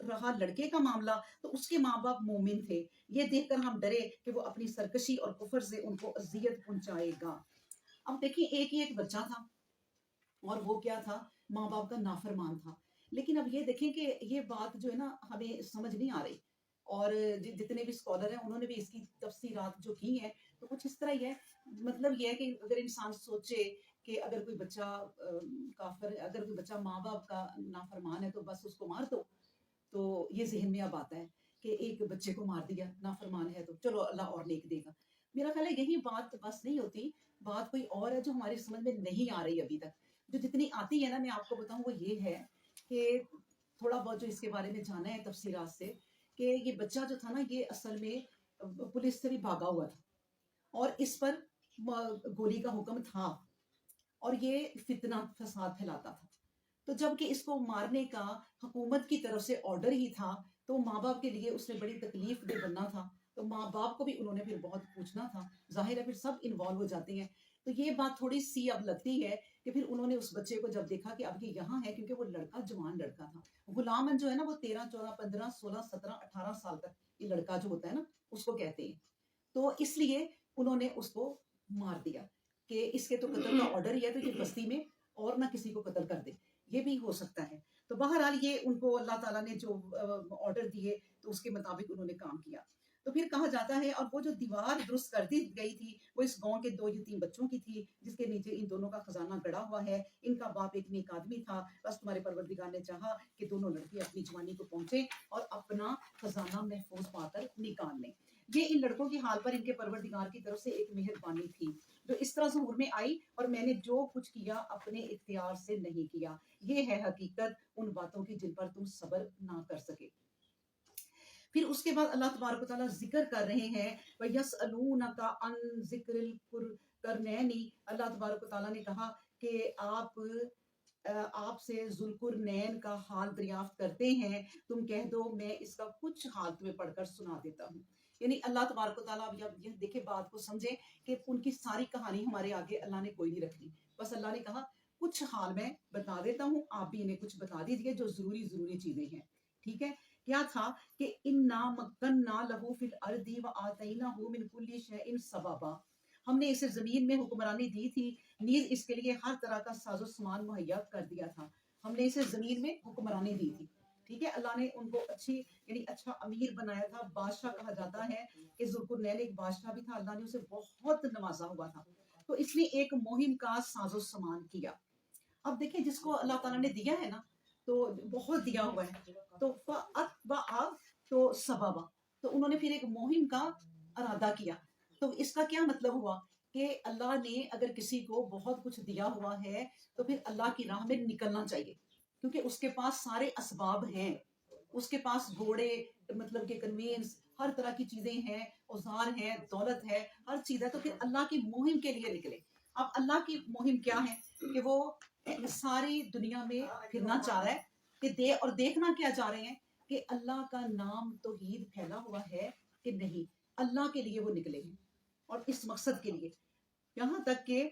رہا لڑکے کا معاملہ تو اس کے ماں باپ مومن تھے، یہ دیکھ کر ہم ڈرے کہ وہ اپنی سرکشی اور کفر سے ان کو اذیت پہنچائے گا۔ اب دیکھیں ایک ہی ایک بچہ تھا اور وہ کیا تھا، ماں باپ کا نافرمان تھا۔ لیکن اب یہ دیکھیں کہ یہ بات جو ہے نا ہمیں سمجھ نہیں آ رہی، اور جتنے بھی اسکالر ہیں انہوں نے بھی اس کی تفسیرات جو کی ہیں تو کچھ اس طرح ہی ہے۔ مطلب یہ ہے کہ اگر انسان سوچے کہ اگر کوئی بچہ کافر ہے، اگر کوئی بچہ ماں باپ کا نافرمان ہے تو بس اس کو مار دو، تو یہ ذہن میں اب آتا ہے کہ ایک بچے کو مار دیا، نافرمان ہے تو چلو اللہ اور نیک دے گا۔ میرا خیال ہے یہی بات بس نہیں ہوتی، بات کوئی اور ہے جو ہماری سمجھ میں نہیں آ رہی ابھی تک۔ جو جتنی آتی ہے نا میں آپ کو بتاؤں وہ یہ ہے کہ تھوڑا بہت جو اس کے بارے میں جانا ہے تفصیلات سے، کہ یہ بچہ جو تھا نا یہ اصل میں پولیس سے بھی بھاگا ہوا تھا اور اس پر گولی کا حکم تھا اور یہ فتنہ فساد پھیلاتا تھا۔ تو جب کہ اس کو مارنے کا حکومت کی طرف سے آرڈر ہی تھا تو ماں باپ کے لیے اس نے بڑی تکلیف دہ بننا تھا، تو ماں باپ کو بھی انہوں نے پھر بہت پوچھنا تھا، ظاہر ہے پھر سب انوالو ہو جاتے ہیں۔ تو یہ بات تھوڑی سی اب لگتی ہے کہ پھر انہوں نے اس بچے کو جب دیکھا کہ اب یہ یہاں ہے، کیونکہ وہ لڑکا جوان لڑکا تھا، غلام جو ہے نا وہ 13 14 15 16 17 18 سال تک یہ لڑکا جو ہوتا ہے نا اس کو کہتے ہیں، تو اس لیے انہوں نے اس کو مار دیا کہ اس کے تو قتل کا آرڈر ہی ہے تو یہ بستی میں اور نہ کسی کو قتل کر دے، یہ بھی ہو سکتا ہے۔ تو بہرحال یہ ان کو اللہ تعالیٰ نے جو آرڈر دیے تو اس کے مطابق انہوں نے کام کیا۔ تو پھر کہا جاتا ہے، اور وہ جو دیوار درست کر دی گئی تھی وہ اس گاؤں کے 2 یتیم بچوں کی تھی جس کے نیچے ان دونوں کا خزانہ گڑا ہوا ہے۔ ان کا باپ ایک نیک آدمی تھا، بس تمہارے پروردگار نے چاہا کہ دونوں لڑکے اپنی جوانی کو پہنچے اور اپنا خزانہ محفوظ پا کر نکال لیں۔ یہ ان لڑکوں کی حال پر ان کے پروردگار کی طرف سے ایک مہربانی تھی جو اس طرح ظہور میں آئی، اور میں نے جو کچھ کیا اپنے اختیار سے نہیں کیا، یہ ہے حقیقت ان باتوں کی جن پر تم صبر نہ کر سکے۔ پھر اس کے بعد اللہ تبارک و تعالیٰ ذکر کر رہے ہیں وَيَسْأَلُونَكَ عَنْ ذِكْرِ الْقُرْنَيْنِ، اللہ تبارک و تعالیٰ نے کہا کہ آپ سے ذوالقرنین کا حال دریافت کرتے ہیں، تم کہہ دو میں اس کا کچھ حال تمہیں پڑھ کر سنا دیتا ہوں۔ یعنی اللہ تبارک و تعالیٰ اب یہ دیکھے بات کو سمجھے کہ ان کی ساری کہانی ہمارے آگے اللہ نے کوئی نہیں رکھی، بس اللہ نے کہا کچھ حال میں بتا دیتا ہوں، آپ بھی انہیں کچھ بتا دیجیے جو ضروری چیزیں ہیں۔ ٹھیک ہے، کیا تھا کہ اِنَّا مَكَّنَّا لَهُ فِي الْأَرْضِ وَآتَيْنَاهُ مِنْ كُلِّ شَيْءٍ سَبَبًا، ہم نے اسے زمین میں حکمرانی دی تھی، نیز اس کے لیے ہر طرح کا ساز و سامان مہیا کر دیا تھا۔ ہم نے اسے زمین میں حکمرانی دی تھی، ٹھیک ہے، اللہ نے ان کو اچھی یعنی اچھا امیر بنایا تھا، بادشاہ کہا جاتا ہے کہ ذوالقرنین ایک بادشاہ بھی تھا، اللہ نے اسے بہت نوازا ہوا تھا، تو اس نے ایک مہم کا ساز و سامان کیا۔ اب دیکھیں جس کو اللہ تعالیٰ نے دیا ہے نا تو بہت دیا ہوا ہے، تو فَأَتْبَعَ تو سببا، تو انہوں نے پھر ایک مہم کا ارادہ کیا۔ تو اس کا کیا مطلب ہوا کہ اللہ نے اگر کسی کو بہت کچھ دیا ہوا ہے تو پھر اللہ کی راہ میں نکلنا چاہیے، کیونکہ اس کے پاس سارے اسباب ہیں، اس کے پاس گھوڑے مطلب کہ کنوینس ہر طرح کی چیزیں ہیں، اوزار ہیں، دولت ہے، ہر چیز ہے، تو پھر اللہ کی مہم کے لیے نکلے۔ اب اللہ کی مہم کیا ہے کہ وہ ساری دنیا میں پھرنا چاہ رہا ہے کہ اور دیکھنا کیا چاہ رہے ہیں کہ اللہ کا نام توحید پھیلا ہوا ہے کہ نہیں، اللہ کے لیے وہ نکلے ہیں اور اس مقصد کے لیے، یہاں تک کہ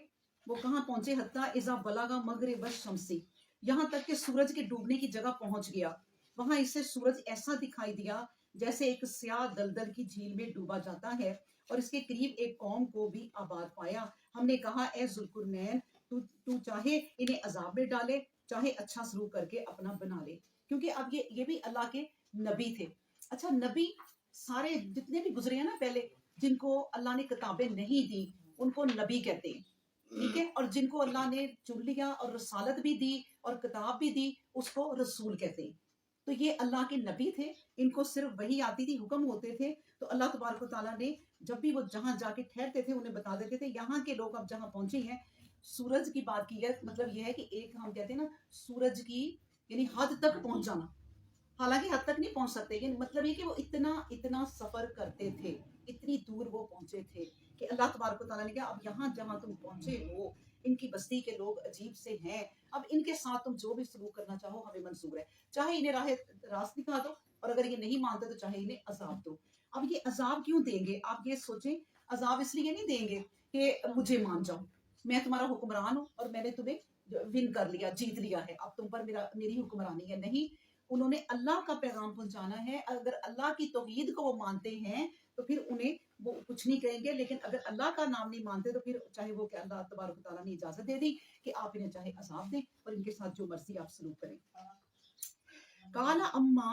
وہ کہاں پہنچے حتیٰ اذا بلغ مغرب الشمس، یہاں تک کہ سورج کے ڈوبنے کی جگہ پہنچ گیا، وہاں اسے سورج ایسا دکھائی دیا جیسے ایک سیاہ دلدل کی جھیل میں ڈوبا جاتا ہے، اور اس کے قریب ایک قوم کو بھی آباد پایا۔ ہم نے کہا اے ذوالقرنین تو چاہے انہیں عذاب میں ڈالے، چاہے اچھا سلوک کر کے اپنا بنا لے، کیونکہ اب یہ بھی اللہ کے نبی تھے۔ اچھا نبی سارے جتنے بھی گزرے ہیں نا پہلے، جن کو اللہ نے کتابیں نہیں دی ان کو نبی کہتے ہیں، ٹھیک ہے، اور جن کو اللہ نے چن لیا اور رسالت بھی دی اور کتاب بھی دی اس کو رسول کہتے ہیں۔ تو یہ اللہ کے نبی تھے، ان کو صرف وہی آتی تھی، حکم ہوتے تھے، تو اللہ تبارک و تعالیٰ نے جب بھی وہ جہاں جا کے ٹھہرتے تھے انہیں بتا دیتے تھے یہاں کے لوگ اب جہاں پہنچے ہیں۔ سورج کی بات کی ہے، مطلب یہ ہے کہ ایک ہم کہتے ہیں نا سورج کی یعنی حد تک پہنچ جانا، حالانکہ حد تک نہیں پہنچ سکتے، یعنی مطلب یہ کہ وہ اتنا سفر کرتے تھے، اتنی دور وہ پہنچے تھے کہ اللہ تبارک و تعالیٰ نے کہا اب یہاں جہاں تم پہنچے ہو ان کی بستی کے لوگ عجیب سے ہیں، اب ان کے ساتھ تم جو بھی سلوک کرنا چاہو ہمیں منظور ہے، چاہے انہیں راست دکھا دو اور اگر یہ نہیں مانتے تو چاہے انہیں عذاب دو۔ اب یہ عذاب کیوں دیں گے آپ یہ سوچیں، عذاب اس لیے نہیں دیں گے کہ مجھے مان جاؤ، میں تمہارا حکمران ہوں اور میں نے تمہیں ون کر لیا، جیت لیا ہے، اب تم پر میری حکمرانی ہے، نہیں، انہوں نے اللہ کا پیغام پہنچانا ہے. اگر اللہ کی توحید کو وہ مانتے ہیں تو پھر انہیں وہ کچھ نہیں کہیں گے، لیکن اگر اللہ کا نام نہیں مانتے تو پھر چاہے وہ کہ اللہ تبارک و تعالیٰ نے اجازت دے دی کہ آپ انہیں چاہے عذاب دیں اور ان کے ساتھ جو مرضی آپ سلوک کریں. قال اما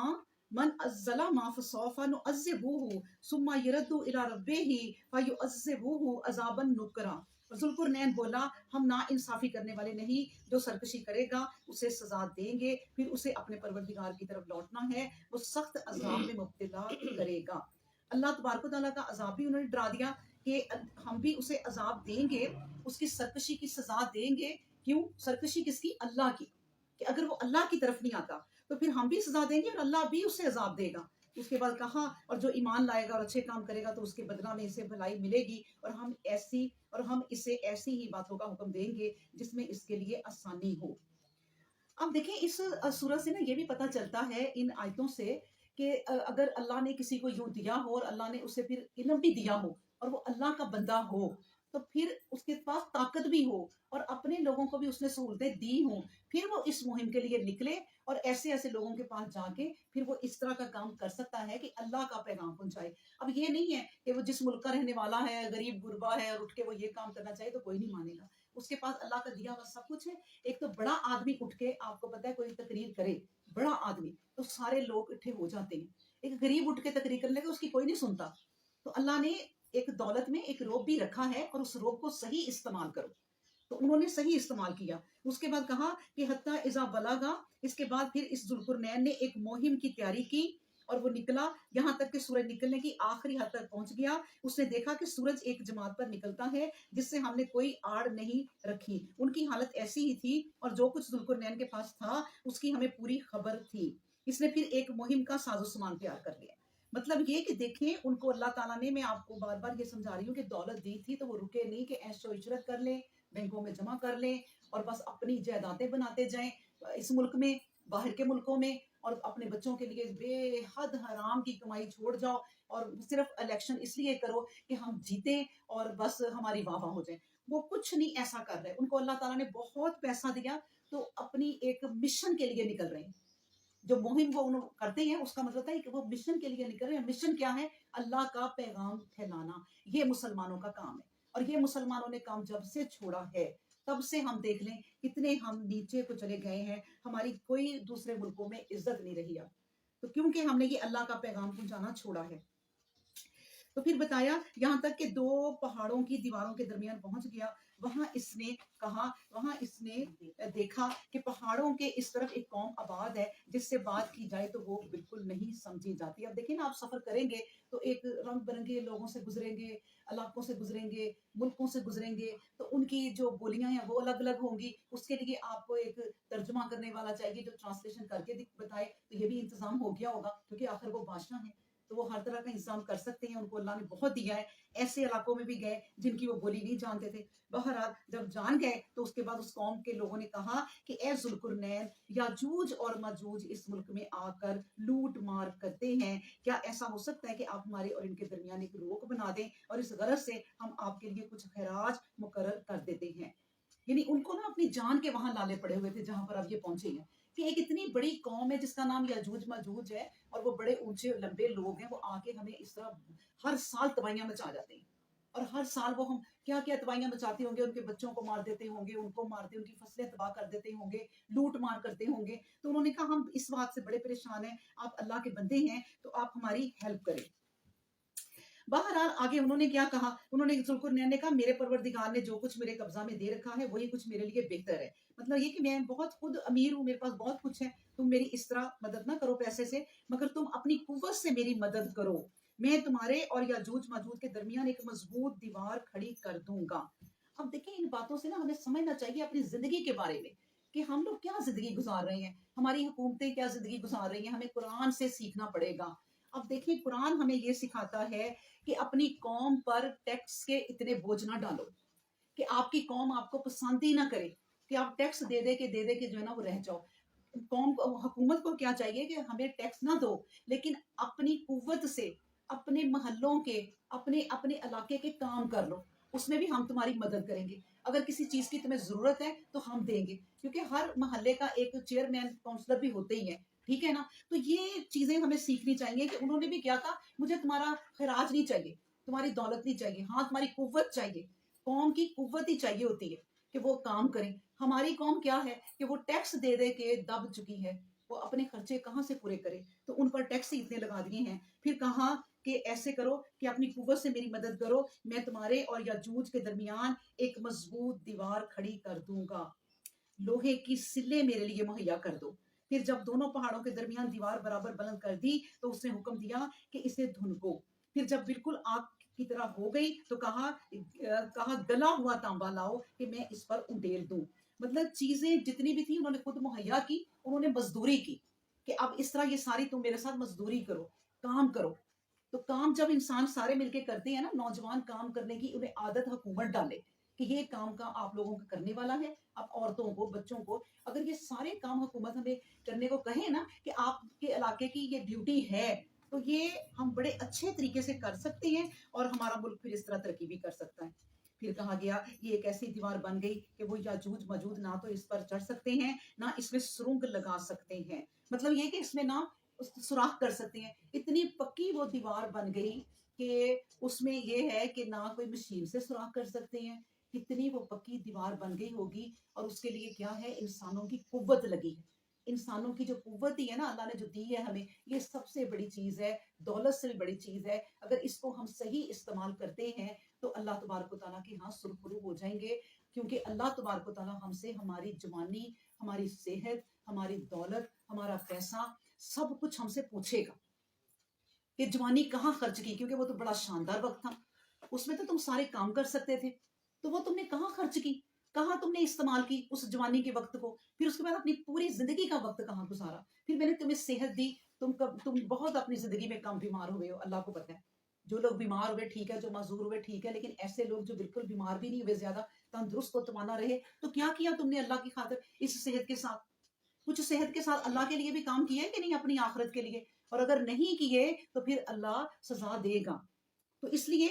من الظلم فسوف نعذبه ثم يرد الى ربه فيعذبه عذابا نکرا. ذوالقرنین بولا ہم نا انصافی کرنے والے نہیں، جو سرکشی کرے گا اسے سزا دیں گے، پھر اسے اپنے پروردگار کی طرف لوٹنا ہے، وہ سخت عذاب میں مبتلا کرے گا. اللہ تبارک و تعالیٰ کا عذاب بھی انہوں نے ڈرا دیا کہ ہم بھی اسے عذاب دیں گے، اس کی سرکشی کی سزا دیں گے. کیوں سرکشی کس کی؟ اللہ کی، کہ اگر وہ اللہ کی طرف نہیں آتا تو پھر ہم بھی سزا دیں گے اور اللہ بھی اسے عذاب دے گا. اس کے بعد کہا اور جو ایمان لائے گا اور اچھے کام کرے گا تو اس کے بدلہ میں اسے بھلائی ملے گی، اور ہم اسے ایسی ہی باتوں کا حکم دیں گے جس میں اس کے لیے آسانی ہو. اب دیکھیں اس سورت سے نا یہ بھی پتہ چلتا ہے ان آیتوں سے کہ اگر اللہ نے کسی کو یوں دیا ہو اور اللہ نے اسے پھر علم بھی دیا ہو اور وہ اللہ کا بندہ ہو تو پھر اس کے پاس طاقت بھی ہو اور اپنے لوگوں کو بھی اس نے سہولتیں دی ہوں، پھر وہ اس مہم کے لیے نکلے اور ایسے لوگوں کے پاس جا کے پھر وہ اس طرح کا کام کر سکتا ہے کہ اللہ کا پیغام پہنچائے. اب یہ نہیں ہے کہ وہ جس ملک کا رہنے والا ہے، غریب غربا ہے، اور اٹھ کے وہ یہ کام کرنا چاہے تو کوئی نہیں مانے گا. اس کے پاس اللہ کا دیا ہوا سب کچھ ہے. ایک تو بڑا آدمی اٹھ کے آپ کو پتا ہے کوئی تقریر کرے، بڑا آدمی تو سارے لوگ اٹھے ہو جاتے ہیں. ایک غریب اٹھ کے تقریر کرنے کا اس کی کوئی نہیں سنتا. تو اللہ نے ایک دولت میں ایک روب بھی رکھا ہے اور اس روب کو صحیح استعمال کرو. تو انہوں نے صحیح استعمال کیا. اس کے بعد کہا کہ حتیٰ اذا بلغا، اس کے بعد پھر اس ذوالقرنین نے ایک مہم کی تیاری کی اور وہ نکلا یہاں تک کہ سورج نکلنے کی آخری حد تک پہنچ گیا. اس نے دیکھا کہ سورج ایک جماعت پر نکلتا ہے جس سے ہم نے کوئی آڑ نہیں رکھی. ان کی حالت ایسی ہی تھی اور جو کچھ ذوالقرنین کے پاس تھا اس کی ہمیں پوری خبر تھی. اس نے پھر ایک مہم کا ساز و سامان تیار کر لیا. مطلب یہ کہ دیکھیں ان کو اللہ تعالیٰ نے، میں آپ کو بار بار یہ سمجھا رہی ہوں کہ دولت دی تھی تو وہ رکے نہیں کہ عیش و عشرت کر لیں، بینکوں میں جمع کر لیں اور بس اپنی جائیدادیں بناتے جائیں اس ملک میں، باہر کے ملکوں میں، اور اپنے بچوں کے لیے بے حد حرام کی کمائی چھوڑ جاؤ اور صرف الیکشن اس لیے کرو کہ ہم جیتیں اور بس ہماری واہ واہ ہو جائے. وہ کچھ نہیں ایسا کر رہے. ان کو اللہ تعالیٰ نے بہت پیسہ دیا تو اپنی ایک مشن کے لیے نکل رہے ہیں. جو مہم وہ انہوں کرتے ہیں اس کا مطلب ہے کہ وہ مشن کے لیے نکل رہے ہیں. مشن کیا ہے؟ اللہ کا پیغام پھیلانا. یہ مسلمانوں کا کام ہے اور یہ مسلمانوں نے کام جب سے چھوڑا ہے تب سے ہم دیکھ لیں کتنے ہم نیچے کو چلے گئے ہیں. ہماری کوئی دوسرے ملکوں میں عزت نہیں رہی اب، تو کیونکہ ہم نے یہ اللہ کا پیغام پہنچانا چھوڑا ہے. تو پھر بتایا یہاں تک کہ 2 پہاڑوں کی دیواروں کے درمیان پہنچ گیا. وہاں اس نے دیکھا کہ پہاڑوں کے اس طرف ایک قوم آباد ہے جس سے بات کی جائے تو وہ بالکل نہیں سمجھی جاتی. اب دیکھیں نا آپ سفر کریں گے تو ایک رنگ برنگے لوگوں سے گزریں گے، علاقوں سے گزریں گے، ملکوں سے گزریں گے، تو ان کی جو بولیاں ہیں وہ الگ الگ ہوں گی. اس کے لیے آپ کو ایک ترجمہ کرنے والا چاہیے جو ٹرانسلیشن کر کے بتائے. تو یہ بھی انتظام ہو گیا ہوگا کیونکہ آخر وہ بادشاہ ہیں تو وہ ہر طرح کا انتظام کر سکتے ہیں. ان کو اللہ نے بہت دیا ہے. ایسے علاقوں میں بھی گئے جن کی وہ بولی نہیں جانتے تھے. بہرحال جب جان گئے تو اس کے بعد اس قوم کے لوگوں نے کہا کہ اے ذوالقرنین، یاجوج اور ماجوج اس ملک میں آ کر لوٹ مار کرتے ہیں، کیا ایسا ہو سکتا ہے کہ آپ ہمارے اور ان کے درمیان ایک روک بنا دیں اور اس غرض سے ہم آپ کے لیے کچھ خراج مقرر کر دیتے ہیں. یعنی ان کو نا اپنی جان کے وہاں لالے پڑے ہوئے تھے جہاں پر اب یہ پہنچے ہیں کہ ایک اتنی بڑی قوم ہے جس کا نام یاجوج ماجوج ہے اور وہ بڑے اونچے لمبے لوگ ہیں، وہ آ کے ہمیں اس طرح ہر سال تباہیاں مچا جاتے ہیں. اور ہر سال وہ ہم کیا کیا تباہیاں مچاتے ہوں گے، ان کے بچوں کو مار دیتے ہوں گے، ان کو مارتے، ان کی فصلیں تباہ کر دیتے ہوں گے، لوٹ مار کرتے ہوں گے. تو انہوں نے کہا ہم اس بات سے بڑے پریشان ہیں، آپ اللہ کے بندے ہیں تو آپ ہماری ہیلپ کریں. بہرحال آگے انہوں نے کیا کہا؟ انہوں نے ذوالقرنین نے کہا میرے پروردگار نے جو کچھ میرے قبضہ میں دے رکھا ہے وہی کچھ میرے لیے بہتر ہے. مطلب یہ کہ میں بہت خود امیر ہوں، میرے پاس بہت کچھ ہے، تم میری اس طرح مدد نہ کرو پیسے سے، مگر تم اپنی قوت سے میری مدد کرو. میں تمہارے اور یاجوج ماجوج کے درمیان ایک مضبوط دیوار کھڑی کر دوں گا. اب دیکھیں ان باتوں سے نا ہمیں سمجھنا چاہیے اپنی زندگی کے بارے میں کہ ہم لوگ کیا زندگی گزار رہے ہیں، ہماری حکومتیں کیا زندگی گزار رہی ہیں. ہمیں قرآن سے سیکھنا پڑے گا. اب دیکھیں قرآن ہمیں یہ سکھاتا ہے کہ اپنی قوم پر ٹیکس کے اتنے بوجھ نہ ڈالو کہ آپ کی قوم آپ کو پسند ہی نہ کرے، کہ آپ ٹیکس دے دے کے جو ہے نا وہ رہ جاؤ. قوم کو، حکومت کو کیا چاہیے کہ ہمیں ٹیکس نہ دو لیکن اپنی قوت سے اپنے محلوں کے، اپنے علاقے کے کام کر لو، اس میں بھی ہم تمہاری مدد کریں گے. اگر کسی چیز کی تمہیں ضرورت ہے تو ہم دیں گے، کیونکہ ہر محلے کا ایک چیئرمین کونسلر بھی ہوتے ہی ہیں. ٹھیک ہے نا. تو یہ چیزیں ہمیں سیکھنی چاہیے کہ انہوں نے بھی کیا کہا, مجھے تمہارا خراج نہیں چاہیے, تمہاری دولت نہیں چاہیے, ہاں تمہاری قوت چاہیے. قوم کی قوت ہی چاہیے ہوتی ہے کہ وہ کام کریں. ہماری قوم کیا ہے کہ وہ ٹیکس دے دے کے دب چکی ہے, وہ اپنے خرچے کہاں سے پورے کرے, تو ان پر ٹیکس ہی اتنے لگا دیے ہیں. پھر کہا کہ ایسے کرو کہ اپنی قوت سے میری مدد کرو, میں تمہارے اور یاجوج کے درمیان ایک مضبوط دیوار کھڑی کر دوں گا, لوہے کی سلے میرے لیے مہیا کر دو. پھر جب دونوں پہاڑوں کے درمیان دیوار برابر بلند کر دی تو اس نے حکم دیا کہ اسے دھنکو. پھر جب بالکل آگ کی طرح ہو گئی تو کہا گلا ہوا تانبا لاؤ کہ میں اس پر انڈیل دوں. مطلب چیزیں جتنی بھی تھی انہوں نے خود مہیا کی, انہوں نے مزدوری کی کہ اب اس طرح یہ ساری تم میرے ساتھ مزدوری کرو, کام کرو. تو کام جب انسان سارے مل کے کرتے ہیں نا, نوجوان کام کرنے کی انہیں عادت حکومت ڈالے کہ یہ کام کا آپ لوگوں کا کرنے والا ہے. اب عورتوں کو, بچوں کو, اگر یہ سارے کام حکومت ہمیں کرنے کو کہے نا کہ آپ کے علاقے کی یہ ڈیوٹی ہے, تو یہ ہم بڑے اچھے طریقے سے کر سکتے ہیں اور ہمارا ملک پھر اس طرح ترقی بھی کر سکتا ہے. پھر کہا گیا یہ ایک ایسی دیوار بن گئی کہ وہ یاجوج ماجوج نہ تو اس پر چڑھ سکتے ہیں نہ اس میں سرنگ لگا سکتے ہیں. مطلب یہ کہ اس میں نہ سوراخ کر سکتے ہیں. اتنی پکی وہ دیوار بن گئی کہ اس میں یہ ہے کہ نہ کوئی مشین سے سوراخ کر سکتے ہیں. کتنی وہ پکی دیوار بن گئی ہوگی, اور اس کے لیے کیا ہے, انسانوں کی قوت لگی ہے. انسانوں کی جو قوت ہی ہے نا اللہ نے جو دی ہے ہمیں, یہ سب سے بڑی چیز ہے, دولت سے بھی بڑی چیز ہے. اگر اس کو ہم صحیح استعمال کرتے ہیں تو اللہ تبارک و تعالیٰ کے ہاں سرخرو ہو جائیں گے, کیونکہ اللہ تبارک و تعالیٰ ہم سے ہماری جوانی, ہماری صحت, ہماری دولت, ہمارا پیسہ, سب کچھ ہم سے پوچھے گا کہ جوانی کہاں خرچ کی, کیونکہ وہ تو بڑا شاندار وقت تھا, اس میں تو تم سارے کام کر سکتے تھے, تو وہ تم نے کہاں خرچ کی, کہاں تم نے استعمال کی اس جوانی کے وقت کو. پھر اس کے بعد اپنی پوری زندگی کا وقت کہاں گزارا. پھر میں نے تمہیں صحت دی, تم بہت اپنی زندگی میں کم بیمار ہوئے ہو, اللہ کو پتہ ہے. جو لوگ بیمار ہوئے ٹھیک ہے, جو معذور ہوئے ٹھیک ہے, لیکن ایسے لوگ جو بالکل بیمار بھی نہیں ہوئے, زیادہ تندرست و توانا رہے, تو کیا کیا تم نے اللہ کی خاطر اس صحت کے ساتھ. کچھ صحت کے ساتھ اللہ کے لیے بھی کام کیا ہے کہ نہیں, اپنی آخرت کے لیے, اور اگر نہیں کیے تو پھر اللہ سزا دے گا. تو اس لیے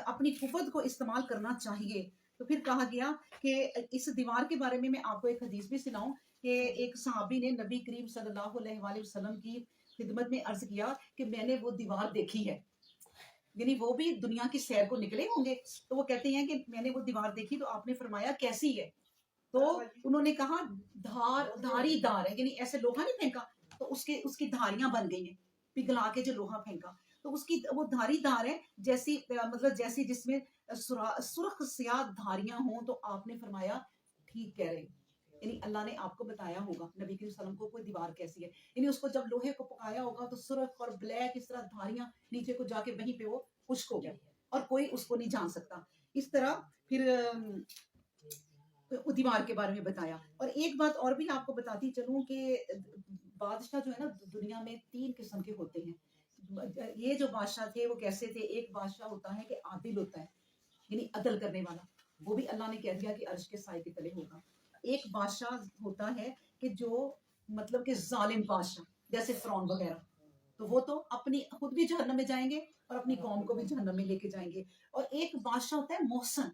اپنی قوت کو استعمال کرنا چاہیے. تو پھر کہا گیا کہ اس دیوار کے بارے میں آپ کو ایک حدیث بھی سناؤں کہ ایک صحابی نے نبی کریم صلی اللہ علیہ وآلہ وسلم کی خدمت میں عرض کیا کہ میں نے وہ دیوار دیکھی ہے. یعنی وہ بھی دنیا کی سیر کو نکلے ہوں گے, تو وہ کہتے ہیں کہ میں نے وہ دیوار دیکھی, تو آپ نے فرمایا کیسی ہے, تو انہوں نے کہا دھاری دار ہے, یعنی ایسے لوہا نہیں پھینکا تو اس کی دھاریاں بن گئی ہیں, پگھلا کے جو لوہا پھینکا تو اس کی وہ دھاری دار ہے, جیسی مطلب جیسی جس میں سرخ سیاہ دھاریاں ہوں. تو آپ نے فرمایا ٹھیک کہہ رہے, یعنی اللہ نے آپ کو بتایا ہوگا نبی کریم صلی اللہ علیہ وسلم کو کوئی دیوار کیسی ہے, یعنی اس کو جب لوہے کو پکایا ہوگا تو سرخ اور بلیک اس طرح دھاریاں نیچے کو جا کے وہیں پہ وہ خشک ہو گیا, اور کوئی اس کو نہیں جان سکتا. اس طرح پھر دیوار کے بارے میں بتایا. اور ایک بات اور بھی آپ کو بتاتی چلوں کہ بادشاہ جو ہے نا دنیا میں 3 قسم کے ہوتے ہیں. یہ جو بادشاہ تھے وہ کیسے تھے, ایک بادشاہ ہوتا ہے کہ عادل ہوتا ہے, یعنی عدل کرنے والا, وہ بھی اللہ نے کہہ دیا کہ عرش کے سائے کے تلے ہوگا. ایک بادشاہ ہوتا ہے کہ جو مطلب کہ ظالم بادشاہ, جیسے فرعون وغیرہ, تو وہ تو اپنی خود بھی جہنم میں جائیں گے اور اپنی قوم کو بھی جہنم میں لے کے جائیں گے. اور ایک بادشاہ ہوتا ہے محسن,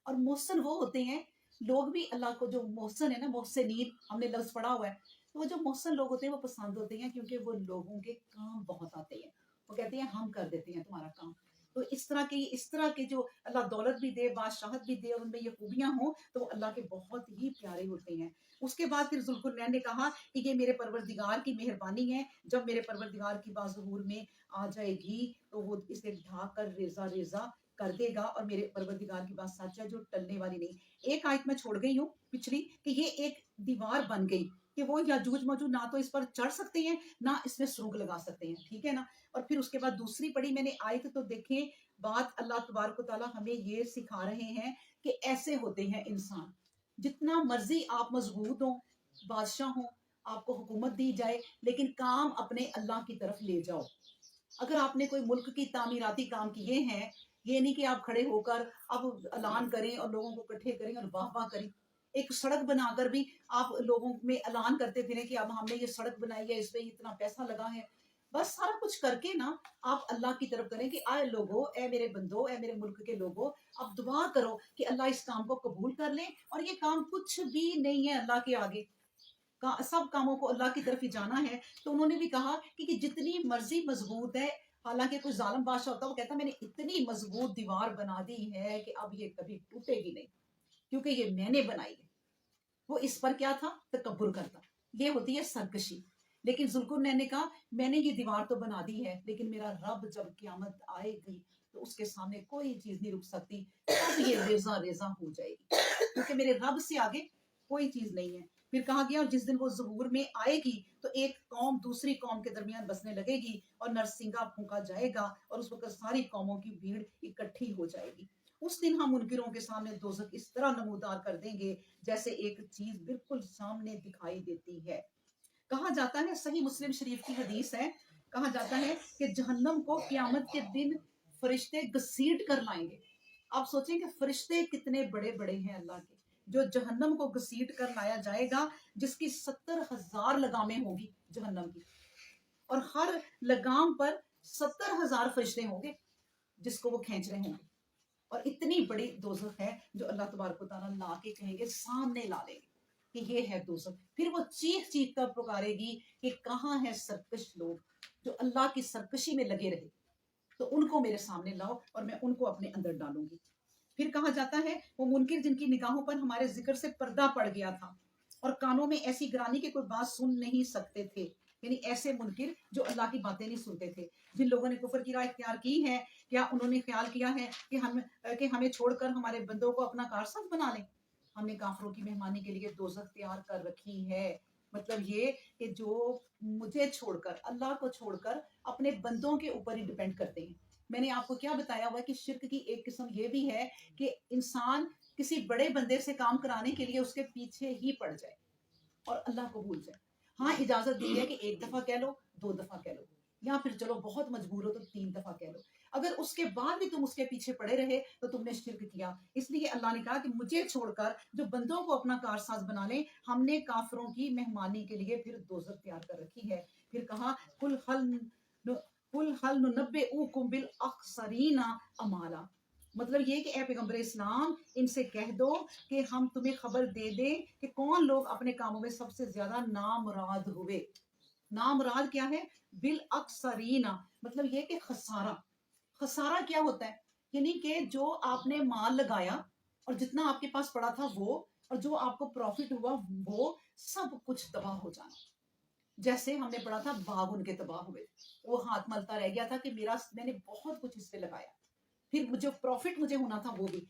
اور محسن وہ ہوتے ہیں لوگ بھی اللہ کو, جو محسن ہے نا, محسنین ہم نے لفظ پڑھا ہوا ہے, تو وہ جو محسن لوگ ہوتے ہیں وہ پسند ہوتے ہیں کیونکہ وہ لوگوں کے کام بہت آتے ہیں, وہ کہتے ہیں ہم کر دیتے ہیں تمہارا کام. تو اس طرح کے جو اللہ دولت بھی دے, بادشاہت بھی دے, اور ان میں یہ خوبیاں ہوں, تو وہ اللہ کے بہت ہی پیارے ہوتے ہیں. اس کے بعد پھر ذوالقرنین نے کہا کہ یہ میرے پروردگار کی مہربانی ہے, جب میرے پروردگار کی بات ظہور میں آ جائے گی تو وہ اسے ڈھا کر ریزہ ریزہ کر دے گا, اور میرے پروردگار کی بات سچ ہے جو ٹلنے والی نہیں. ایک آیت میں چھوڑ گئی ہوں پچھلی, کہ یہ ایک دیوار بن گئی کہ وہ یاجوج ماجوج نہ تو اس پر چڑھ سکتے ہیں نہ اس میں سرنگ لگا سکتے ہیں, ٹھیک ہے نا. اور پھر اس کے بعد دوسری پڑھی میں نے آیت, تو دیکھیں بات اللہ تبارک و تعالیٰ ہمیں یہ سکھا رہے ہیں کہ ایسے ہوتے ہیں انسان, جتنا مرضی آپ مضبوط ہوں, بادشاہ ہوں, آپ کو حکومت دی جائے, لیکن کام اپنے اللہ کی طرف لے جاؤ. اگر آپ نے کوئی ملک کی تعمیراتی کام کیے ہیں, یہ نہیں کہ آپ کھڑے ہو کر اب اعلان کریں اور لوگوں کو اکٹھے کریں اور واہ واہ کریں. ایک سڑک بنا کر بھی آپ لوگوں میں اعلان کرتے پھریں کہ اب ہم نے یہ سڑک بنائی ہے, اس پہ اتنا پیسہ لگا ہے. بس سارا کچھ کر کے نا آپ اللہ کی طرف کریں کہ اے لوگو, اے میرے بندو, اے میرے ملک کے لوگو, اب دعا کرو کہ اللہ اس کام کو قبول کر لے. اور یہ کام کچھ بھی نہیں ہے اللہ کے آگے, سب کاموں کو اللہ کی طرف ہی جانا ہے. تو انہوں نے بھی کہا کہ جتنی مرضی مضبوط ہے، حالانکہ کوئی ظالم بادشاہ ہوتا وہ کہتا میں نے اتنی مضبوط دیوار بنا دی ہے کہ اب یہ کبھی ٹوٹے گی نہیں، کیونکہ یہ میں نے بنائی ہے. وہ اس پر کیا تھا؟ تکبر کرتا. یہ ہوتی ہے سرکشی. لیکن ذوالقرنین نے کہا میں نے یہ دیوار تو بنا دی ہے، لیکن میرا رب جب قیامت آئے گی تو اس کے سامنے کوئی چیز نہیں رک سکتی، تب یہ ریزہ ریزہ ہو جائے گی، کیونکہ میرے رب سے آگے کوئی چیز نہیں ہے. پھر کہا گیا جس دن وہ ظہور میں آئے گی تو ایک قوم دوسری قوم کے درمیان بسنے لگے گی اور نرسنگا پھونکا جائے گا، اور اس وقت ساری قوموں کی بھیڑ اکٹھی ہو جائے گی. اس دن ہم منکروں کے سامنے دوزخ اس طرح نمودار کر دیں گے جیسے ایک چیز بالکل سامنے دکھائی دیتی ہے. کہا جاتا ہے، صحیح مسلم شریف کی حدیث ہے، کہا جاتا ہے کہ جہنم کو قیامت کے دن فرشتے گھسیٹ کر لائیں گے. آپ سوچیں کہ فرشتے کتنے بڑے بڑے ہیں اللہ کے، جو جہنم کو گھسیٹ کر لایا جائے گا، جس کی 70,000 لگامیں ہوں گی جہنم کی، اور ہر لگام پر 70,000 فرشتے ہوں گے جس کو وہ کھینچ رہے ہوں گے. اور اتنی بڑی دوزخ ہے جو اللہ تبارک و تعالیٰ لا کے کہیں گے، سامنے لا لیں گے کہ یہ ہے دوزخ. پھر وہ چیخ چیخ کر پکارے گی کہ کہاں ہے سرکش لوگ جو اللہ کی سرکشی میں لگے رہے، تو ان کو میرے سامنے لاؤ اور میں ان کو اپنے اندر ڈالوں گی. پھر کہا جاتا ہے وہ منکر جن کی نگاہوں پر ہمارے ذکر سے پردہ پڑ گیا تھا اور کانوں میں ایسی گرانی کہ کوئی بات سن نہیں سکتے تھے، یعنی ایسے منکر جو اللہ کی باتیں نہیں سنتے تھے، جن لوگوں نے کفر کی راہ اختیار کی ہے، کیا انہوں نے خیال کیا ہے کہ ہمیں چھوڑ کر ہمارے بندوں کو اپنا کارساز بنا لیں؟ ہم نے کافروں کی مہمانی کے لیے دوزخ تیار کر رکھی ہے. مطلب یہ کہ جو مجھے چھوڑ کر، اللہ کو چھوڑ کر اپنے بندوں کے اوپر ہی ڈیپینڈ کرتے ہیں. میں نے آپ کو کیا بتایا ہوا ہے کہ شرک کی ایک قسم یہ بھی ہے کہ انسان کسی بڑے بندے سے کام کرانے کے لیے اس کے پیچھے ہی پڑ جائے اور اللہ کو بھول جائے. ہاں اجازت دی ہے کہ 1 دفعہ کہہ لو، 2 دفعہ کہہ لو، یا پھر چلو بہت مجبور ہو تو 3 دفعہ کہہ لو. اگر اس کے بعد بھی تم اس کے پیچھے پڑے رہے تو تم نے شرک کیا. اس لیے اللہ نے کہا کہ مجھے چھوڑ کر جو بندوں کو اپنا کارساز بنا لیں، ہم نے کافروں کی مہمانی کے لیے پھر دوزخ تیار کر رکھی ہے. پھر کہا قل هل ننبئکم بالاخسرین اعمالا. مطلب یہ کہ اے پیغمبر اسلام ان سے کہہ دو کہ ہم تمہیں خبر دے دیں کہ کون لوگ اپنے کاموں میں سب سے زیادہ نامراد ہوئے. نامراد کیا ہے؟ بالاخسرین، مطلب یہ کہ خسارہ. خسارہ کیا ہوتا ہے؟ یعنی کہ جو آپ نے مال لگایا اور جتنا آپ کے پاس پڑا تھا وہ، اور جو آپ کو پروفٹ ہوا وہ سب کچھ تباہ ہو جانا. جیسے ہم نے پڑھا تھا باغ ان کے تباہ ہوئے، وہ ہاتھ ملتا رہ گیا تھا کہ میں نے بہت کچھ اس پہ لگایا، پھر جو پروفٹ مجھے ہونا تھا وہ بھی.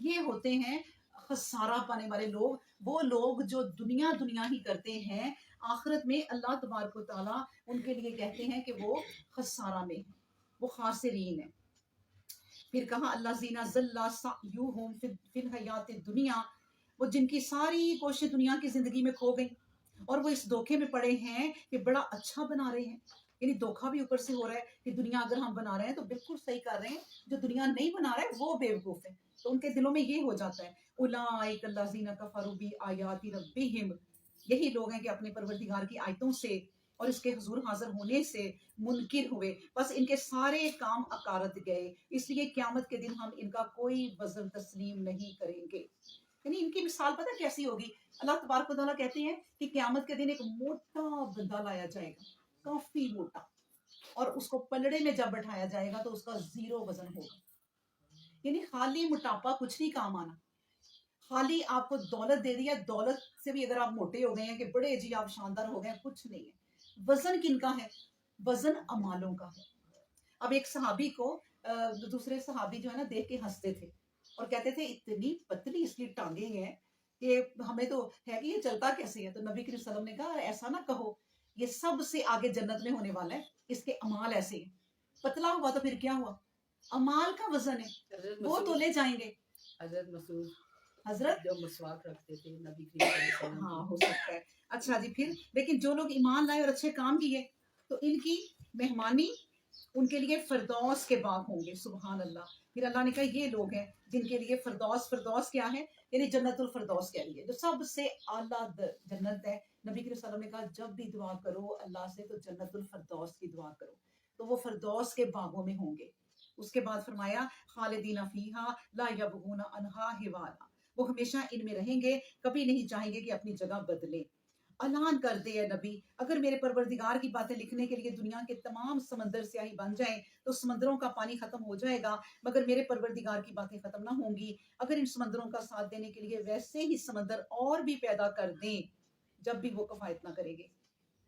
یہ ہوتے ہیں خسارہ پانے والے لوگ، وہ لوگ جو دنیا ہی کرتے ہیں، آخرت میں اللہ تبارک و تعالیٰ ان کے لیے کہتے ہیں کہ وہ خسارہ میں ہیں، وہ خاسرین ہیں. پھر کہا اللہ زینا ذلہ سعیہم فی الحیات الدنیا، وہ جن کی ساری کوششیں دنیا کی زندگی میں کھو گئی اور وہ اس دھوکے میں پڑے ہیں کہ بڑا اچھا بنا رہے ہیں. یعنی دھوکا بھی اوپر سے ہو رہا ہے کہ دنیا اگر ہم بنا رہے ہیں تو بالکل صحیح کر رہے ہیں، جو دنیا نہیں بنا رہے وہ بیوقوف ہے. تو ان کے دلوں میں یہ ہو جاتا ہے اولئک الذین کفروا بآیات ربہم، یہی لوگ ہیں کہ اپنے پروردگار کی آیتوں سے اور اس کے حضور حاضر ہونے سے منکر ہوئے، بس ان کے سارے کام اکارت گئے، اس لیے قیامت کے دن ہم ان کا کوئی وزن تسلیم نہیں کریں گے. یعنی ان کی مثال پتہ کیسی ہوگی؟ اللہ تبارک و تعالیٰ کہتے ہیں کہ قیامت کے دن ایک موٹا بندہ لایا جائے گا، کافی موٹا، اور اس کو پلڑے میں جب بٹھایا جائے گا تو اس کا 0 وزن ہوگا. یعنی خالی موٹاپا کچھ نہیں کام آنا. خالی آپ کو دولت دے دیا، دولت سے بھی اگر آپ موٹے ہو گئے ہیں کہ بڑے جی آپ شاندار ہو گئے ہیں، کچھ نہیں ہے. وزن کن کا ہے؟ وزن اعمالوں کا ہے. اب ایک صحابی کو دوسرے صحابی جو ہے نا دیکھ کے ہنستے تھے اور کہتے تھے اتنی پتلی اس کی ٹانگیں ہیں کہ ہمیں تو ہے کہ یہ چلتا کیسے ہے. تو نبی کریم صلی اللہ علیہ وسلم نے کہا ایسا نہ کہو، یہ سب سے آگے جنت میں ہونے والا ہے، اس کے اعمال ایسے ہیں. پتلا ہوا تو پھر کیا ہوا؟ اعمال کا وزن ہے، وہ تو لے جائیں گے. حضرت مسعود حضرت جو مسواک رکھتے تھے نبی کریم صلی اللہ علیہ وسلم، ہاں ہو سکتا ہے. اچھا جی، پھر لیکن جو لوگ ایمان لائے اور اچھے کام کیے تو ان کی مہمانی ان کے لیے فردوس کے باغ ہوں گے. سبحان اللہ. پھر اللہ نے کہا یہ لوگ ہیں جن کے لیے فردوس کیا ہے؟ یعنی جنت الفردوس کے لیے جو سب سے اعلیٰ جنت ہے. نبی کریم صلی اللہ علیہ وسلم نے کہا جب بھی دعا کرو اللہ سے تو جنت الفردوس کی دعا کرو، تو وہ فردوس کے باغوں میں ہوں گے. اس کے بعد فرمایا خالدین فیہا لا یبغون عنہا حوالا، وہ ہمیشہ ان میں رہیں گے، کبھی نہیں چاہیں گے کہ اپنی جگہ بدلیں. اعلان کر دے اے نبی، اگر میرے پروردگار کی باتیں لکھنے کے لیے دنیا کے تمام سمندر سیاہی بن جائیں تو سمندروں کا پانی ختم ہو جائے گا، مگر میرے پروردگار کی باتیں ختم نہ ہوں گی۔ اگر ان سمندروں کا ساتھ دینے کے لیے ویسے ہی سمندر اور بھی پیدا کر دیں جب بھی وہ کفایت نہ کریں گے۔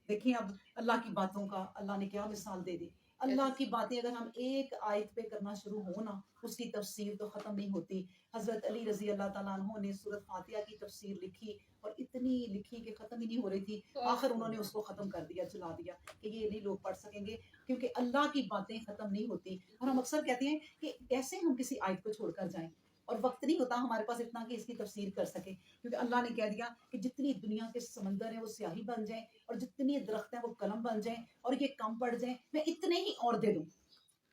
دیکھیں اب اللہ کی باتوں کا اللہ نے کیا مثال دے دی۔ اللہ کی باتیں اگر ہم ایک آیت پہ کرنا شروع ہو نا، اس کی تفسیر تو ختم نہیں ہوتی۔ حضرت علی رضی اللہ تعالیٰ عنہ نے سورۃ فاتحہ کی تفسیر لکھی اور اتنی لکھی کہ ختم ہی نہیں ہو رہی تھی، آخر انہوں نے اس کو ختم کر دیا، جلا دیا کہ یہ نہیں لوگ پڑھ سکیں گے، کیونکہ اللہ کی باتیں ختم نہیں ہوتی۔ اور ہم اکثر کہتے ہیں کہ کیسے ہم کسی آیت کو چھوڑ کر جائیں، اور وقت نہیں ہوتا ہمارے پاس اتنا کہ اس کی تفسیر کر سکے، کیونکہ اللہ نے کہہ دیا کہ جتنی دنیا کے سمندر ہیں وہ سیاہی بن جائیں اور جتنی درخت ہیں وہ قلم بن جائیں اور یہ کم پڑ جائیں، میں اتنے ہی اور دے دوں،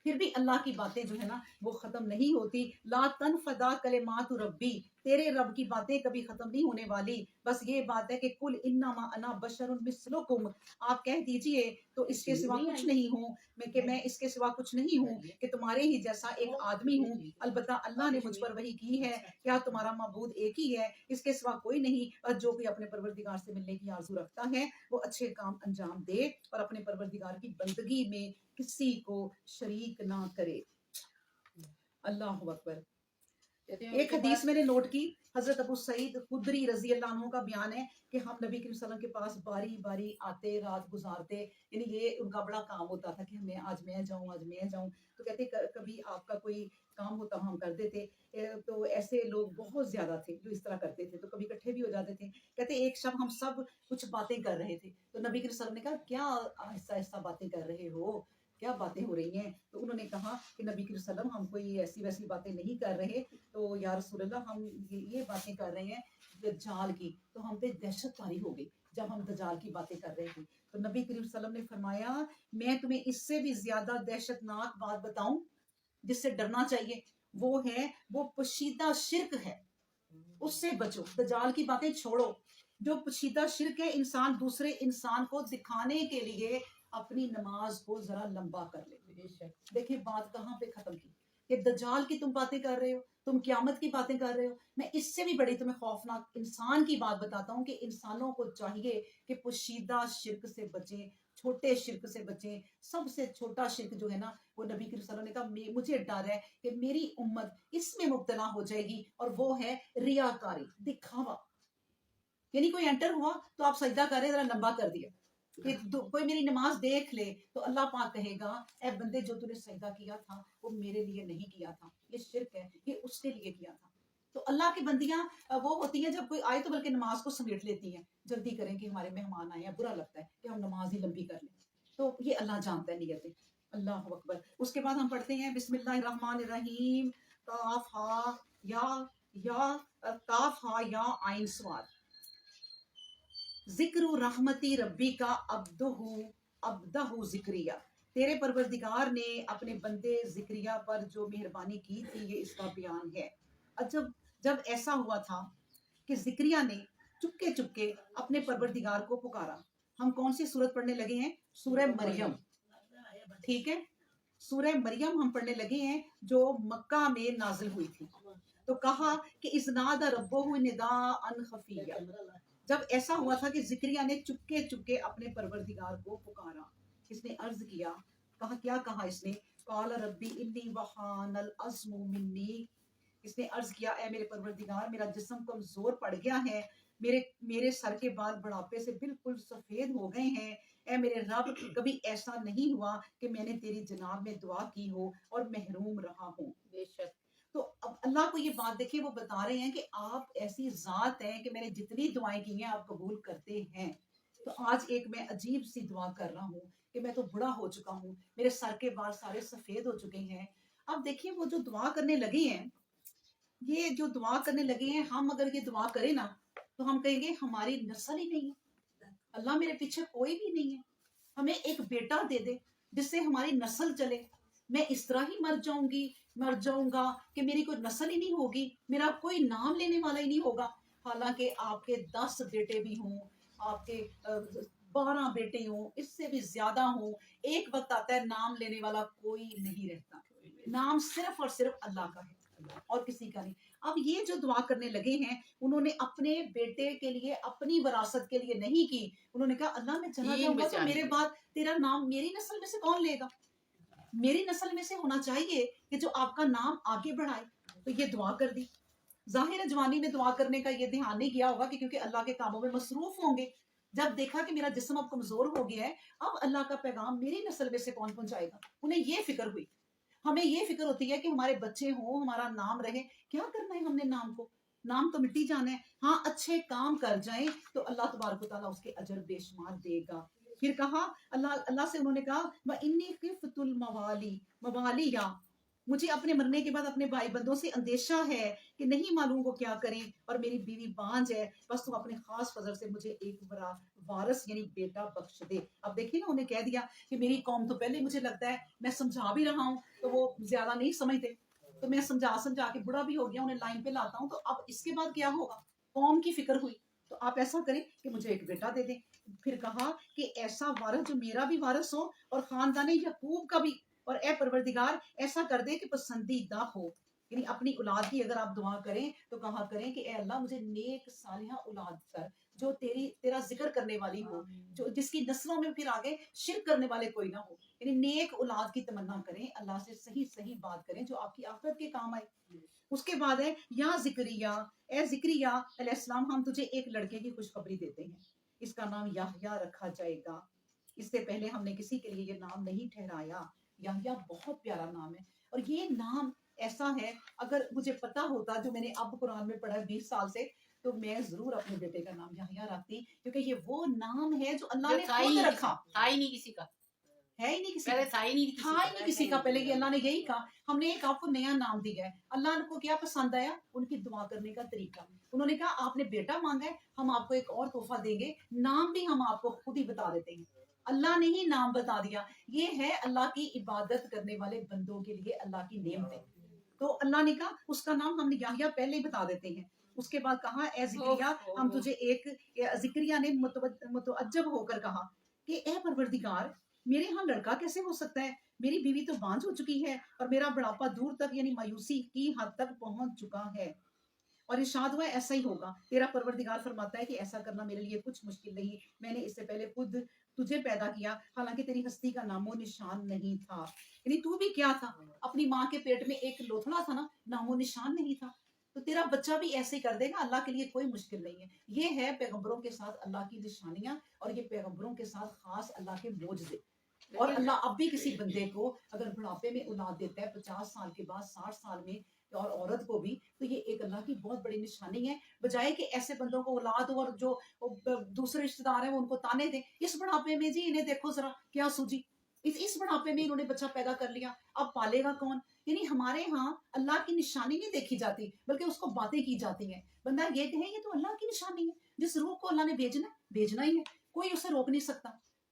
پھر بھی اللہ کی باتیں جو ہے نا وہ ختم نہیں ہوتی۔ لا تنفدا کلمات ربی، تیرے رب کی باتیں کبھی ختم نہیں ہونے والی۔ بس یہ بات ہے کہ کل انما انا بشر مثلکم، آپ کہہ دیجئے تو اس کے سوا کچھ نہیں ہوں، میں اس کے سوا کچھ نہیں ہوں کہ تمہارے ہی جیسا ایک آدمی ہوں، البتہ اللہ نے مجھ پر وحی کی ہے، کیا تمہارا معبود ایک ہی ہے، اس کے سوا کوئی نہیں، اور جو کوئی اپنے پروردگار سے ملنے کی آرزو رکھتا ہے وہ اچھے کام انجام دے اور اپنے پروردگار کی بندگی میں کسی کو شریک نہ کرے۔ اللہ اکبر۔ ایک حدیث میں نے نوٹ کی، حضرت ابو سعید خدری رضی اللہ عنہ کا بیان ہے کہ ہم نبی کریم صلی اللہ علیہ وسلم کے پاس باری باری آتے، رات گزارتے، یعنی یہ ان کا بڑا کام ہوتا تھا کہ آج میں جاؤں، تو کہتے کبھی آپ کا کوئی کام ہوتا ہم کر دیتے، تو ایسے لوگ بہت زیادہ تھے جو اس طرح کرتے تھے، تو کبھی اکٹھے بھی ہو جاتے تھے۔ کہتے ایک شب ہم سب کچھ باتیں کر رہے تھے، تو نبی کریم صلی اللہ علیہ وسلم نے کہا کیا آہستہ آہستہ باتیں کر رہے ہو، کیا باتیں ہو رہی ہیں؟ تو انہوں نے کہا کہ نبی کریم صلی اللہ علیہ وسلم ہم کوئی ایسی ویسی باتیں نہیں کر رہے، تو یا رسول اللہ ہم یہ باتیں کر رہے ہیں دجال کی، تو ہم پہ دہشت طاری ہو گئی جب ہم دجال کی باتیں کر رہے تھے۔ تو نبی کریم صلی اللہ علیہ وسلم نے فرمایا میں تمہیں اس سے بھی زیادہ دہشت ناک بات بتاؤں جس سے ڈرنا چاہیے، وہ پوشیدہ شرک ہے، اس سے بچو، دجال کی باتیں چھوڑو۔ جو پوشیدہ شرک ہے، انسان دوسرے انسان کو دکھانے کے لیے اپنی نماز کو ذرا لمبا کر لے۔ دیکھیں بات کہاں پہ ختم کی کہ دجال کی تم باتیں کر رہے ہو، تم قیامت کی باتیں کر رہے ہو، میں اس سے بھی بڑی تمہیں خوفناک انسان کی بات بتاتا ہوں کہ انسانوں کو چاہیے کہ پوشیدہ شرک سے بچیں، چھوٹے شرک سے بچیں۔ سب سے چھوٹا شرک جو ہے نا وہ نبی کریم صلی اللہ علیہ وسلم نے کہا مجھے ڈر ہے کہ میری امت اس میں مبتلا ہو جائے گی، اور وہ ہے ریاکاری، دکھاوا، یعنی کوئی انٹر ہوا تو آپ سجدہ کر رہے ذرا لمبا کر دیا، کہ کوئی میری نماز دیکھ لے تو اللہ پاک کہے گا اے بندے جو تو نے سجدہ کیا تھا وہ میرے لیے نہیں کیا تھا، یہ شرک ہے، یہ اس کے لیے کیا تھا۔ تو اللہ کی بندیاں وہ ہوتی ہیں جب کوئی آئے تو بلکہ نماز کو سمیٹ لیتی ہیں، جلدی کریں کہ ہمارے مہمان آئے ہیں، برا لگتا ہے کہ ہم نماز ہی لمبی کر لیں، تو یہ اللہ جانتا ہے نیتیں۔ اللہ اکبر۔ اس کے بعد ہم پڑھتے ہیں بسم اللہ الرحمن الرحیم، کاف ہا یا عین صاد، ذکر رحمتی ربی کا ابدہ ذکریہ، تیرے پروردگار نے اپنے بندے ذکریہ پر جو مہربانی کی تھی یہ اس کا بیان ہے۔ جب ایسا ہوا تھا کہ ذکریہ نے چپکے چپکے اپنے پروردگار کو پکارا، ہم کون سی سورت پڑھنے لگے ہیں؟ سورہ مریم، ٹھیک ہے، سورہ مریم ہم پڑھنے لگے ہیں جو مکہ میں نازل ہوئی تھی۔ تو کہا کہ اذ نادى ربه نداء خفیا، جب ایسا ہوا تھا کہ ذکریہ نے چپکے چپکے اپنے پروردگار کو پکارا، اس نے عرض کیا، کیا کہا اس نے؟ قال ربی انی وحان العظم منی، اس نے عرض کیا اے میرے پروردگار میرا جسم کمزور پڑ گیا ہے، میرے سر کے بال بڑھاپے سے بالکل سفید ہو گئے ہیں، اے میرے رب کبھی ایسا نہیں ہوا کہ میں نے تیری جناب میں دعا کی ہو اور محروم رہا ہوں۔ بے شک۔ تو اب اللہ کو یہ بات دیکھیں، وہ بتا رہے ہیں کہ آپ ایسی ذات ہیں کہ میں نے جتنی دعائیں کی ہیں آپ قبول کرتے ہیں۔ تو آج ایک میں عجیب سی دعا کر رہا ہوں کہ میں تو بڑا ہو چکا ہوں، میرے سر کے بال سارے سفید ہو چکے ہیں۔ اب دیکھیں وہ جو دعا کرنے لگے ہیں، یہ جو دعا کرنے لگے ہیں، ہم اگر یہ دعا کریں نا تو ہم کہیں گے ہماری نسل ہی نہیں ہے، اللہ میرے پیچھے کوئی بھی نہیں ہے، ہمیں ایک بیٹا دے دے جس سے ہماری نسل چلے، میں اس طرح ہی مر جاؤں گا کہ میری کوئی نسل ہی نہیں ہوگی، میرا کوئی نام لینے والا ہی نہیں ہوگا۔ حالانکہ آپ کے 10 بیٹے بھی ہوں، آپ کے 12 بیٹے ہوں، اس سے بھی زیادہ ہوں، ایک وقت آتا ہے نام لینے والا کوئی نہیں رہتا، نام صرف اور صرف اللہ کا ہے اور کسی کا نہیں۔ اب یہ جو دعا کرنے لگے ہیں انہوں نے اپنے بیٹے کے لیے اپنی وراثت کے لیے نہیں کی، انہوں نے کہا اللہ میں چلا دین جاؤں گا تو بچانے میرے کے لیے۔ بعد تیرا نام میری نسل میں سے کون لے گا؟ میری نسل میں سے ہونا چاہیے کہ جو آپ کا نام آگے بڑھائے۔ تو یہ دعا کر دی۔ ظاہر ہے جوانی میں دعا کرنے کا یہ دھیان نہیں کیا ہوگا کہ کیونکہ اللہ کے کاموں میں مصروف ہوں گے، جب دیکھا کہ میرا جسم اب کمزور ہو گیا ہے، اب اللہ کا پیغام میری نسل میں سے کون پہنچائے گا؟ انہیں یہ فکر ہوئی۔ ہمیں یہ فکر ہوتی ہے کہ ہمارے بچے ہوں، ہمارا نام رہے، کیا کرنا ہے ہم نے نام کو؟ نام تو مٹی جانا ہے، ہاں اچھے کام کر جائیں تو اللہ تبارک و تعالیٰ اس کے اجر بے شمار دے گا۔ پھر کہا اللہ سے انہوں نے کہا وَإِنِّي خِفْتُ الْمَوَالِيَ، مجھے اپنے مرنے کے بعد اپنے بھائی بندوں سے اندیشہ ہے کہ نہیں معلوم وہ کیا کریں، اور میری بیوی بانج ہے، بس تم اپنے خاص فضل سے مجھے ایک بڑا وارث یعنی بیٹا بخش دے۔ اب دیکھیے نا، انہیں کہہ دیا کہ میری قوم تو پہلے مجھے لگتا ہے میں سمجھا بھی رہا ہوں تو وہ زیادہ نہیں سمجھتے، تو میں سمجھا کے بڑا بھی ہو گیا، انہیں لائن پہ لاتا ہوں، تو اب اس کے بعد کیا ہوگا؟ قوم کی فکر ہوئی، تو آپ ایسا کریں کہ مجھے ایک بیٹا دے دیں۔ پھر کہا کہ ایسا وارث جو میرا بھی وارث ہو اور خاندان یعقوب کا بھی، اور اے پروردگار ایسا کر دے کہ پسندیدہ ہو۔ یعنی اپنی اولاد کی اگر آپ دعا کریں تو کہا کریں کہ اے اللہ مجھے نیک صالحہ اولاد کر، جو تیرا ذکر کرنے والی ہو، جو جس کی نسلوں میں پھر آگے شرک کرنے والے کوئی نہ ہو۔ یعنی نیک اولاد کی تمنا کریں، اللہ سے صحیح بات کریں جو آپ کی آخرت کے کام آئے۔ اس کے بعد ہے یا زکریا، اے زکریا علیہ السلام، ہم تجھے ایک لڑکے کی خوشخبری دیتے ہیں، اس کا نام یحییٰ رکھا جائے گا۔ اس سے پہلے ہم نے کسی کے لیے یہ نام نہیں ٹھہرایا۔ یحییٰ بہت پیارا نام ہے، اور یہ نام ایسا ہے اگر مجھے پتا ہوتا، جو میں نے اب قرآن میں پڑھا 20 سال سے، تو میں ضرور اپنے بیٹے کا نام یحییٰ رکھتی، کیونکہ یہ وہ نام ہے جو اللہ نے خود رکھا تھا ہی نہیں کسی کا، ہے ہی نہیں کسی پہلے کا، تھا ہی نہیں تھا ہی نہیں کسی کا پہلے، کہ اللہ نے یہی کہا ہم نے ایک آپ کو نیا نام دیا ہے۔ اللہ کو کیا پسند آیا؟ ان کی دعا کرنے کا طریقہ۔ انہوں نے کہا آپ نے بیٹا مانگا ہے، ہم آپ کو ایک اور تحفہ دیں گے، نام بھی ہم آپ کو خود ہی بتا دیتے ہیں۔ اللہ نے ہی نام بتا دیا۔ یہ ہے اللہ کی عبادت کرنے والے بندوں کے لیے اللہ کی نعمت ہے۔ تو اللہ نے کہا اس کا نام ہم نے یحییٰ پہلے ہی بتا دیتے ہیں۔ اس کے بعد کہا اے زکریا، ہم تجھے ایک، زکریا نے متعجب ہو کر کہا کہ اے پروردگار، میرے ہاں لڑکا کیسے ہو سکتا ہے؟ میری بیوی تو بانجھ ہو چکی ہے اور میرا بڑھاپا دور تک یعنی مایوسی کی حد تک پہنچ چکا ہے۔ اور ارشاد ہوا ایسا ہی ہوگا۔ تیرا پروردگار فرماتا ہے کہ ایسا کرنا میرے لیے کچھ مشکل نہیں، میں نے اس سے پہلے خود تجھے پیدا کیا، حالانکہ تیری ہستی کا نام و نشان نہیں تھا۔ یعنی تو بھی کیا تھا؟ اپنی ماں کے پیٹ میں ایک لوتھڑا تھا نا، نام و نشان نہیں تھا۔ تو تیرا بچہ بھی ایسے ہی کر دے گا، اللہ کے لیے کوئی مشکل نہیں ہے۔ یہ ہے پیغمبروں کے ساتھ اللہ کی نشانیاں، اور یہ پیغمبروں کے ساتھ خاص اللہ کے معجزے۔ اور اللہ اب بھی کسی بندے کو اگر بڑھاپے میں اولاد دیتا ہے 50 سال کے بعد، 60 سال میں، اور عورت کو بھی، تو یہ ایک اللہ کی بہت بڑی نشانی ہے، بجائے کہ ایسے بندوں کو اولاد ہو اور جو دوسرے رشتہ دار ہیں وہ ان کو تانے دیں اس بڑھاپے میں، جی انہیں دیکھو ذرا کیا سوجی، اس بڑھاپے میں انہوں نے بچہ پیدا کر لیا، اب پالے گا کون؟ یعنی ہمارے ہاں اللہ کی نشانی نہیں دیکھی جاتی، بلکہ اس کو باتیں کی جاتی ہیں۔ بندہ یہ کہے یہ تو اللہ کی نشانی ہے، جس روح کو اللہ نے بھیجنا ہی ہے، کوئی اسے روک نہیں سکتا۔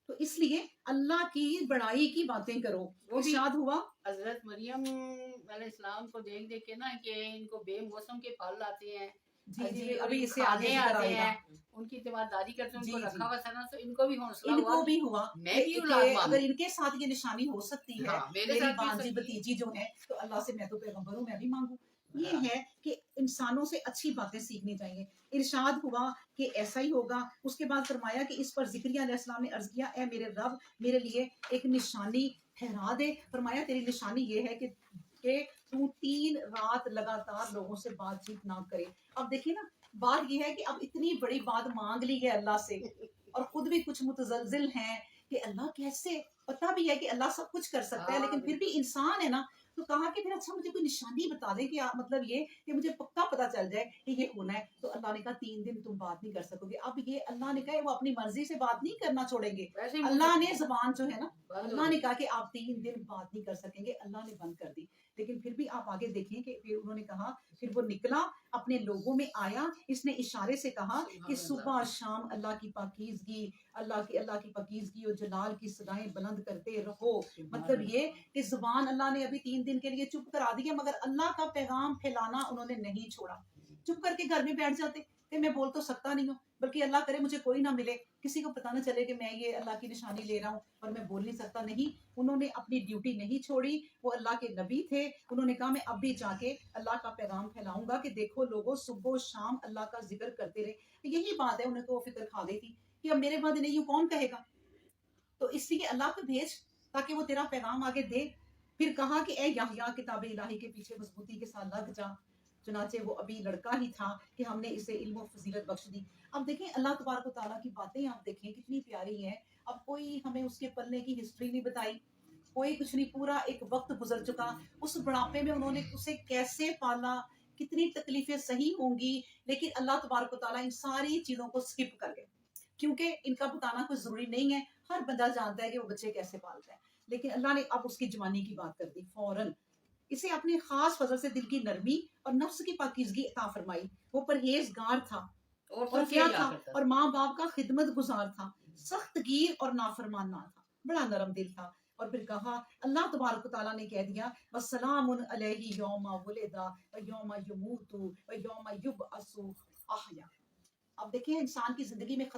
تو اس لیے اللہ کی بڑائی کی باتیں کرو۔ وہ بھی ارشاد ہوا حضرت مریم علیہ السلام کو دیکھ کے نا کہ ان کو بے موسم کے پھل آتے ہیں، جی ابھی اس سے کھانے آگے ذکر آتے آئے گا۔ ہیں، ان کی تیمارداری کرتے ہیں، ان کو جی رکھا ہوا تھا نا، تو ان کو بھی حوصلہ ان ہوا کو بھی ہوا میں بھی کہ اولاد مانگوں۔ اگر ان کے ساتھ یہ نشانی ہو سکتی ہے، ہاں، میرے میری ساتھ بھی ہو بانجی سکتی ہے۔ بتیجی جو ہے، تو اللہ سے میں تو پیغمبر ہوں، میں بھی مانگوں۔ یہ ہے کہ انسانوں سے اچھی باتیں سیکھنی چاہیے۔ ارشاد ہوا کہ ایسا ہی ہوگا۔ اس کے بعد فرمایا کہ اس پر زکریا علیہ السلام نے عرض کیا اے میرے رب، میرے لیے ایک نشانی ٹھہرا دے۔ فرمایا تیری نشانی یہ ہے کہ تو 3 رات لگاتار لوگوں سے بات چیت نہ کرے۔ اب دیکھیے نا، بات یہ ہے کہ اب اتنی بڑی بات مانگ لی ہے اللہ سے، اور خود بھی کچھ متزلزل ہیں کہ اللہ کیسے، پتہ بھی ہے کہ اللہ سب کچھ کر سکتا ہے، لیکن پھر بھی انسان ہے نا، تو کہا کہ پھر اچھا مجھے کوئی نشانی بتا دیں کہ مطلب یہ کہ مجھے پکا پتا چل جائے کہ یہ ہونا ہے۔ تو اللہ نے کہا 3 دن تم بات نہیں کر سکو گے۔ اب یہ اللہ نے کہا وہ اپنی مرضی سے بات نہیں کرنا چھوڑیں گے، اللہ نے زبان جو ہے نا، اللہ نے کہا کہ آپ 3 دن بات نہیں کر سکیں گے، اللہ نے بند کر دی۔ لیکن پھر بھی آپ آگے دیکھیں کہ پھر انہوں نے کہا، پھر وہ نکلا اپنے لوگوں میں آیا، اس نے اشارے سے کہا کہ صبح اور شام اللہ کی پاکیزگی، اللہ کی پاکیزگی اور جلال کی صدائیں بلند کرتے رہو۔ مطلب یہ کہ زبان اللہ نے ابھی 3 دن کے لیے چپ کرا دی ہے، مگر اللہ کا پیغام پھیلانا انہوں نے نہیں چھوڑا۔ چپ کر کے گھر میں بیٹھ جاتے کہ میں بول تو سکتا نہیں ہوں، بلکہ اللہ کرے مجھے کوئی نہ ملے, کسی کو پتہ نہ چلے کہ میں یہ اللہ کی نشانی لے رہا ہوں اور میں بول نہیں سکتا. نہیں, انہوں نے اپنی ڈیوٹی نہیں چھوڑی, وہ اللہ کے نبی تھے. انہوں نے کہا میں اب بھی جا کے اللہ کا پیغام پھیلاؤں گا کہ دیکھو لوگوں, صبح و شام اللہ کا ذکر کرتے رہے. یہی بات ہے, انہیں تو وہ فکر کھا گئی تھی کہ اب میرے بعد نہیں کون کہے گا, تو اس لیے اللہ کو بھیج تاکہ وہ تیرا پیغام آگے دے. پھر کہا کہ اے یحییٰ, کتاب الہی کے پیچھے مضبوطی کے ساتھ لگ جا. چنانچہ وہ ابھی لڑکا ہی تھا کہ ہم نے اسے علم و فضیلت بخش دی. اب دیکھیں اللہ تبارک و تعالیٰ کی باتیں آپ دیکھیں کتنی پیاری ہیں. اب کوئی ہمیں اس کے پلنے کی ہسٹری نہیں بتائی, کوئی کچھ نہیں, پورا ایک وقت گزر چکا. اس بڑھاپے میں انہوں نے اسے کیسے پالا, کتنی تکلیفیں سہی ہوں گی, لیکن اللہ تبارک و تعالیٰ ان ساری چیزوں کو سکپ کر گئے, کیونکہ ان کا بتانا کوئی ضروری نہیں ہے. ہر بندہ جانتا ہے کہ وہ بچے کیسے پالتا ہے, لیکن اللہ نے اب اس کی جوانی کی بات کر دی فوراً. اسے اپنے خاص فضل سے دل کی نرمی اور نفس کی پاکیزگی عطا فرمائی. وہ پرہیزگار تھا, اور کیا تھا, اور ماں باپ کا خدمت گزار تھا, سخت گیر اور نافرمان نہ تھا, بڑا نرم دل تھا. اور پھر کہا, اللہ تبارک و تعالیٰ نے کہہ دیا وَسَلَامٌ عَلَيْهِ يَوْمَ وُلِدَ وَيَوْمَ يَمُوتُ وَيَوْمَ يُبْعَثُ حَيًّا. اب دیکھیں انسان کی زندگی میں